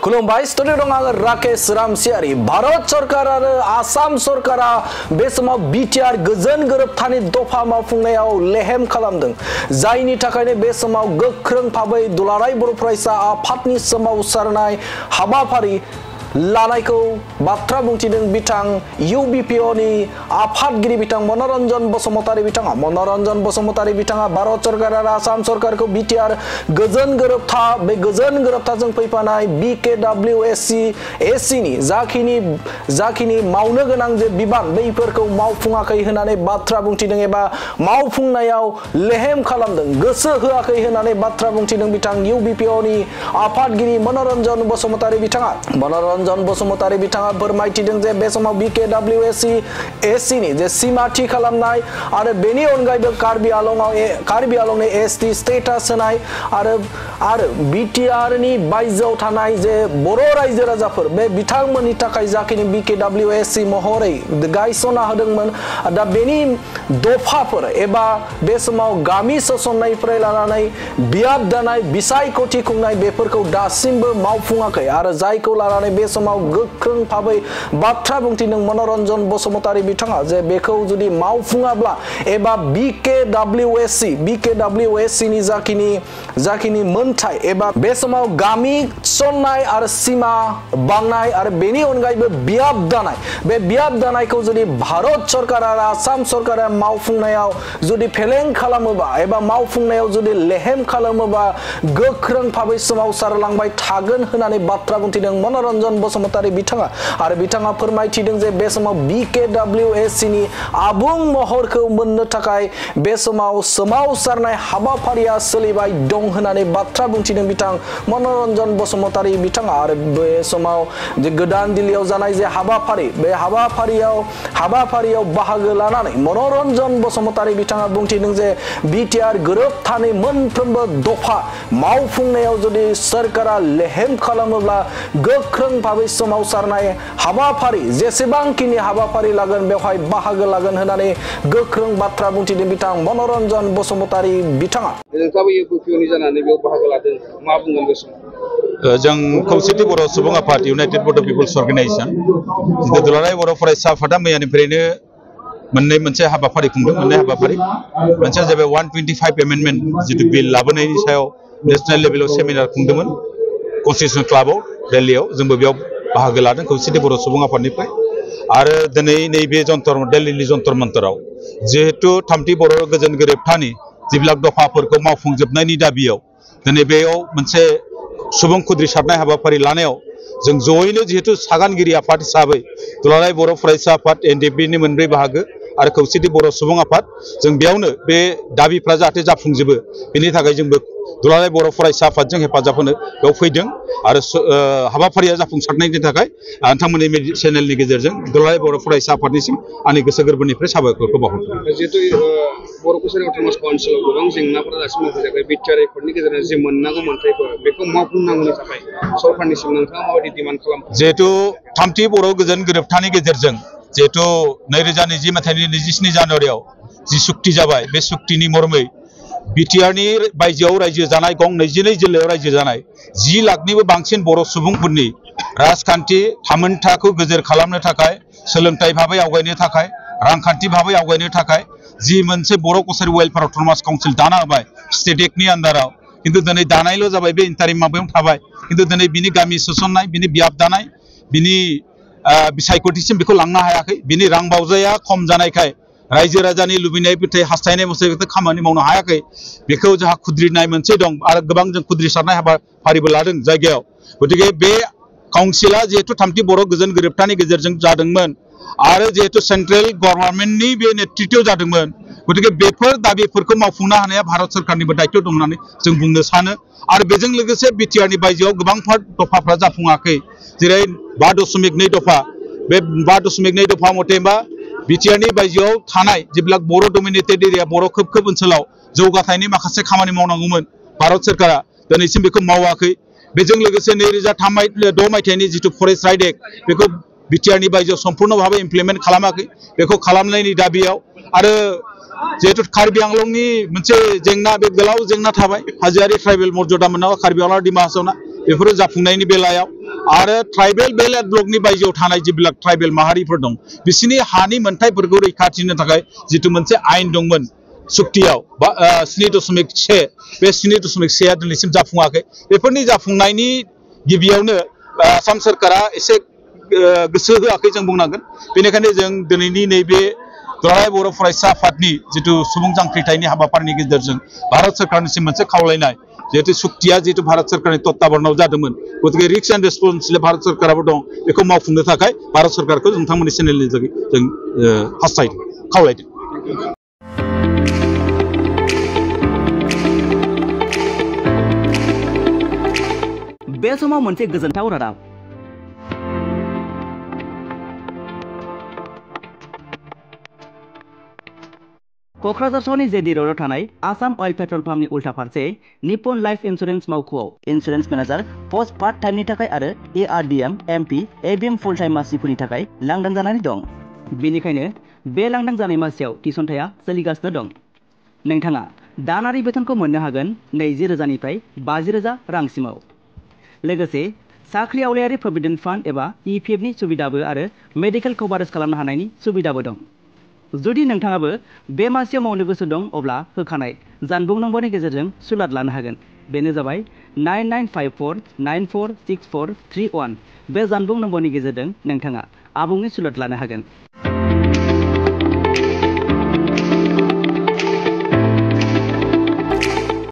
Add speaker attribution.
Speaker 1: खुलुमबाय स्टुडियो दं आं राकेश रामसियारि। भारत सरकार आरो आसाम सरकारा बे समाव बिटिआर गोजोन गोरोबथानि दफा मावफुंनायाव लेहेम खालामदों, जायनि थाखायनो बे समाव गोख्रों भाबै दुलाराय बर' फरायसा आफादनि सोमावसारनाय हाबाफारि लानायखौ बाथ्रा बुंथिदों बिथां इउबिपिअनि आफादगिरि बिथां मनरन्जन बसुमतारी बिथाङा। मनरन्जन बसुमतारी बिथाङा भारत सरकार आरो आसाम सरकारखौ बिटिआर गोजोन गोरोबथा बे गोजोन गोरोबथाजों फैफानाय BKWSC नि जाखिनि मावनो गोनां जे बिबान बैफोरखौ मावफुङाखै होननानै बाथ्रा बुंथिदों एबा मावफुंनायाव लेहेम खालामदों, गोसो होआखै होननानै बाथ्रा बुंथिदों बिथां इउबिपिअनि आफादगिरि मनरन्जन बसुमतारी बिथाङा। मनरन्जन बसुमतारी बिथाङा फोरमायथिदों जे बे समाव BKWSC नि जे सीमा थि खालामनाय आरो बेनि अनगायैबो कार्बि आलंनि ST स्टेटास होनाय आरो बिटिआर नि बायजोआव थानाय जे बर' रायजो राजाफोर बे बिथांमोननि थाखाय जाखिनि BKWSC महरै गायसना होदोंमोन, दा बेनि दफाफोर एबा बे समाव गामि सोसननायनिफ्राय लानानै बियाब दानाय बिसायख'थि खुंनाय बेफोरखौ दासिमबो मावफुङाखै आरो जायखौ लानानै बे समाव गोख्रों भाबै बाथ्रा बुंथिदों मनरन्जन बसुमतारी बिथाङा जे बेखौ जुदि मावफुङाब्ला एबा BKWSC नि जाखिनि मोनथाय एबा बे समाव गामि थिसननाय आरो सीमा बांनाय आरो बेनि अनगायैबो बियाब दानाय, बे बियाब दानायखौ जुदि भारत सरकार आरो आसाम सरकारा मावफुंनायाव जुदि फेलें खालामोबा एबा मावफुंनायाव जुदि लेहेम खालामोबा गोख्रों भाबै सोमावसारलांबाय थागोन होननानै बाथ्रा बुंथिदों मनरन्जन बसुमतारी बिथाङा। आरो बिथाङा फोरमायथिदों जे बे समाव BKWSC नि आबुं महरखौ मोननो थाखाय बे समाव सोमावसारनाय हाबाफारिया सोलिबाय दं होननानै बाथ्रा बुंथिदों बिथां मनरन्जन बसुमतारी बिथाङा। आरो बे समाव जे गोदान दिल्लीयाव जानाय जे हाबाफारि, बे हाबाफारियाव बाहागो लानानै मनरन्जन बसुमतारी बिथाङा बुंथिदों जे बिटिआर गोरोबथानि मोनफ्रोमबो दफा मावफुंनायाव जुदि सरकारा लेहेम खालामोब्ला गोख्रों भाबै सोमावसारनाय हाबाफारि जेसेबांखिनि हाबाफारि लागोन बेवहाय बाहागो लागोन होननानै गोख्रों बाथ्रा बुंथिदों बिथां मनरन्जन बसुमतारी बिथाङा।
Speaker 2: नोंथाङाबो इउबिपिअनि जानानै बेयाव बाहागो लादों, मा बुंगोन बे समाव?
Speaker 3: जों खौसेथि बर' सुबुं आफाद इउनाइटेड बर' पिपल्स अर्गेनाइजेसन दुलाराय बर' फरायसा आफादा मैयानिफ्रायनो मोनसे हाबाफारि खुंदों। मोनसेया जाबाय 125 एमेन्डमेन्ट जिथु बिल लाबोनायनि सायाव नेशनेल लेभेलाव सेमिनार खुंदोंमोन कन्स्टिटिउसन क्लाबाव दिल्लीयाव। जोंबो बेयाव बाहागो लादों खौसेथि बर' सुबुं आफादनिफ्राय। आरो दिनै नैबे दिल्लीनि जन्तर मन्तराव जिहेतु थामथि बर' गोजोन गोरोबथानि जिबिलाक दफाफोरखौ मावफुंजोबनायनि दाबियाव दिनै बेयाव मोनसे सुबुं खुद्रिसारनाय हाबाफारि लानायाव जों जयैनो जिहेतु सागानगिरि आफाद हिसाबै दुलाराय बर' फरायसा आफाद NDP नि मोनब्रै बाहागो आरो खौसेथि बर' सुबुं आफाद, जों बेयावनो बे दाबिफ्रा जाहाथे जाफुंजोबो बेनि थाखाय जोंबो दुलाराय बर' फरायसा आफादजों हेफाजाब होनो बेयाव फैदों। आरो हाबाफारिया जाफुंसारनायनि थाखाय नोंथांमोननि चेनेलनि गेजेरजों दुलाराय बर' फरायसा आफादनिसिम आंनि गोसो गोरबोनिफ्राय साबायखरखौ बावहरदों।
Speaker 2: जिहेतु बर' कसारि अट'नमास काउन्सिलाव गोबां जेंनाफोरा दासिम नुजायाखै, बिटिआर एकर्डनि गेजेरजों जे मोननांगौ मोन्थायफोर बेखौ मावफुंनांगौनि थाखाय सरकारनिसिम नोंथाङा माबायदि डिमान्ड खालामो?
Speaker 3: जिहेतु थामथि बर' गोजोन गोरोबथानि गेजेरजों जिहेतु 2020 मायथाइनि 27 जानुवारियाव जि सुक्ति जाबाय, बे सुक्तिनि मर्मै बिटिआरनि बायजोआव रायजो जानाय गं 22 जिल्लायाव रायजो जानाय 10 लाखनिबो बांसिन बर' सुबुंफोरनि राजखान्थि थामोनथाखौ गोजोर खालामनो थाखाय, सोलोंथाइ भाबै आवगायनो थाखाय, रांखान्थि भाबै आवगायनो थाखाय जि मोनसे बर' कसारि वेलफेयार अट'नमास काउन्सिल दाना होबाय स्टेट एक्टनि आन्दाराव, खिन्थु दिनै दानायल' जाबाय, बे इन्टारिम माबायाव थाबाय, खिन्थु दिनै बिनि गामि सोसननाय, बिनि बियाब दानाय, बिनि बिसायख'थिसिम बेखौ लांनो हायाखै। बिनि रां बावजाया खम जानायखाय रायजो राजानि लुबैनाय बिथाय हास्थायनाय मथे खामानि मावनो हायाखै। बेखौ जोंहा खुद्रिनाय मोनसे दं आरो गोबां जों खुद्रिसारनाय हाबाफारिबो लादों जायगायाव। गतिके बे काउन्सिला जिहेतु थामथि बर' गोजोन गोरोबथानि गेजेरजों जादोंमोन आरो जिहेतु सेन्ट्रेल गभर्नमेन्टनि बे नेतृत्वआव जादोंमोन, गतिके बेफोर दाबिफोरखौ मावफुंनो हानाया भारत सरकारनिबो दायित्व दं होननानै जों बुंनो सानो। आरो बेजों लोगोसे बिटिआरनि बायजोआव गोबांफोर दफाफ्रा जाफुङाखै, जेरै 5.2 दफा। बे 5.2 दफा मथेबा बिटिआरनि बायजोआव थानाय जेब्ला बर' डमिनेटेड एरिया, बर' खोब ओनसोलाव जौगाथायनि माखासे खामानि मावनांगौमोन, भारत सरकारा दिनैसिम बेखौ मावाखै। बेजों लोगोसे 2006 मायथाइनि जिथु फरेस्ट राइट एक्ट बेखौ बिटिआरनि बायजोआव सम्पुर्ण भाबै इमप्लिमेन्ट खालामाखै। बेखौ खालामनायनि दाबियाव आरो जिहेतु कार्बि आंलंनि मोनसे जेंना, बे गोलाव जेंना थाबाय, हाजोआरि ट्राइबेल मर्यादा मोननांगौ कार्बि आंलं डिमा हासावना, बेफोरो जाफुंनायनि बेलायाव आरो ट्राइबेल बेलेट ब्लकनि बायजोआव थानाय जिबिलाक ट्राइबेल माहारिफोर दं बिसिनि हानि मोनथायफोरखौ रैखाथि होनो थाखाय जिथु मोनसे आयेन दंमोन सुक्तियाव बा 7.1 बे 7.1 दिनैसिम जाफुङाखै बेफोरनि जाफुंनायनि गिबियावनो आसाम सरकारा एसे गोसो होआखै जों बुंनांगोन बेनिखायनो जों दिनैनि नैबे दुलाराय बर' फरायसा आफादनि जिथु सुबुं जांख्रिथायनि हाबाफारिनि गेजेरजों भारत सरकारनिसिम मोनसे खावलायनाय जिहेतु सुक्तिया जिहेतु भारत सरकारनि तत्ताबरनाव जादोंमोन गतिके रिक्स एन्ड रेसपन्सिबिलिटि भारत सरकाराबो दं बेखौ मावफुंनो थाखाय भारत सरकारखौ नोंथांमोननि चेनेलनि जों हास्थायदों खावलायदों
Speaker 4: बे समाव मोनसे गोजोनथाव रादाब क'क्राझार सहरनि जेडि र'डआव थानाय आसाम अइल पेट्रल पाम्पनि उल्था फारसे निप्पन लाइफ इन्सुरेन्स मावख'आव इन्सुरेन्स मेनेजार पस्ट पार्ट टाइमनि थाखाय आरो एआरडिएम एमपि एबिएम फुल टाइम मासिफोरनि थाखाय लांदां जानानै दं बेनिखायनो बे लांदां जानाय मासियाव थिसनथाया सोलिगासिनो दं नोंथाङा दानारि बेथनखौ मोननो हागोन 20,000निफ्राय 50,000 रांसिमाव लोगोसे साख्रि आवलायारि प्रभिडेन्ट फान्ड एबा इपिएफनि सुबिदाबो आरो मेडिकेल कभारेज खालामनो हानायनि सुबिदाबो दं जुदि नोंथाङाबो बे मासियाव मावनो गोसो दं अब्ला होखानाय जानबुं नम्बरनि गेजेरजों सुलाद लानो हागोन बेनो जाबाय 9954946431 बे जानबुं नम्बरनि गेजेरजों नोंथाङा आबुङै सुलाद लानो हागोन